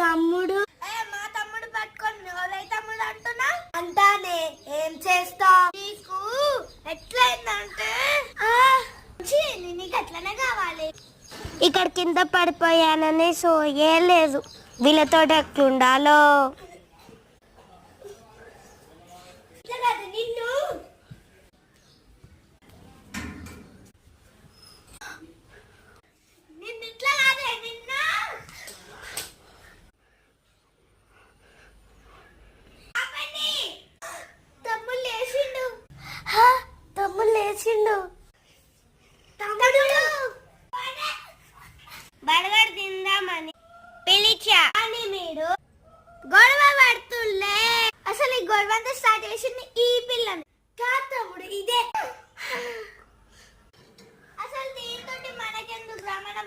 తమ్ముడు మా తమ్ముడు పట్టుకొని ఎవరై తమ్ముడు అంటున్నా అంటానే ఏం చేస్తా నీకు ఎట్లయిందంటే నీకు అట్లనే కావాలి. ఇక్కడ కింద పడిపోయానని సోయే లేదు. వీళ్ళతో ఎట్లుండాలో నిన్ను ఇట్లా కాదే నిన్న తమ్ముడు లేచిండు. తమ్ముడు లేచిండు. తమ్ముడు బర్గర్ తిందామని పిలిచా అని మీరు గొడవ పడుతులే. అసలు ఈ గొడవ అంతా స్టార్ట్ చేసింది ఈ పిల్లని కాదు తమ్ముడు ఇదే. అసలు దీంతో మనకెందుకు రమణం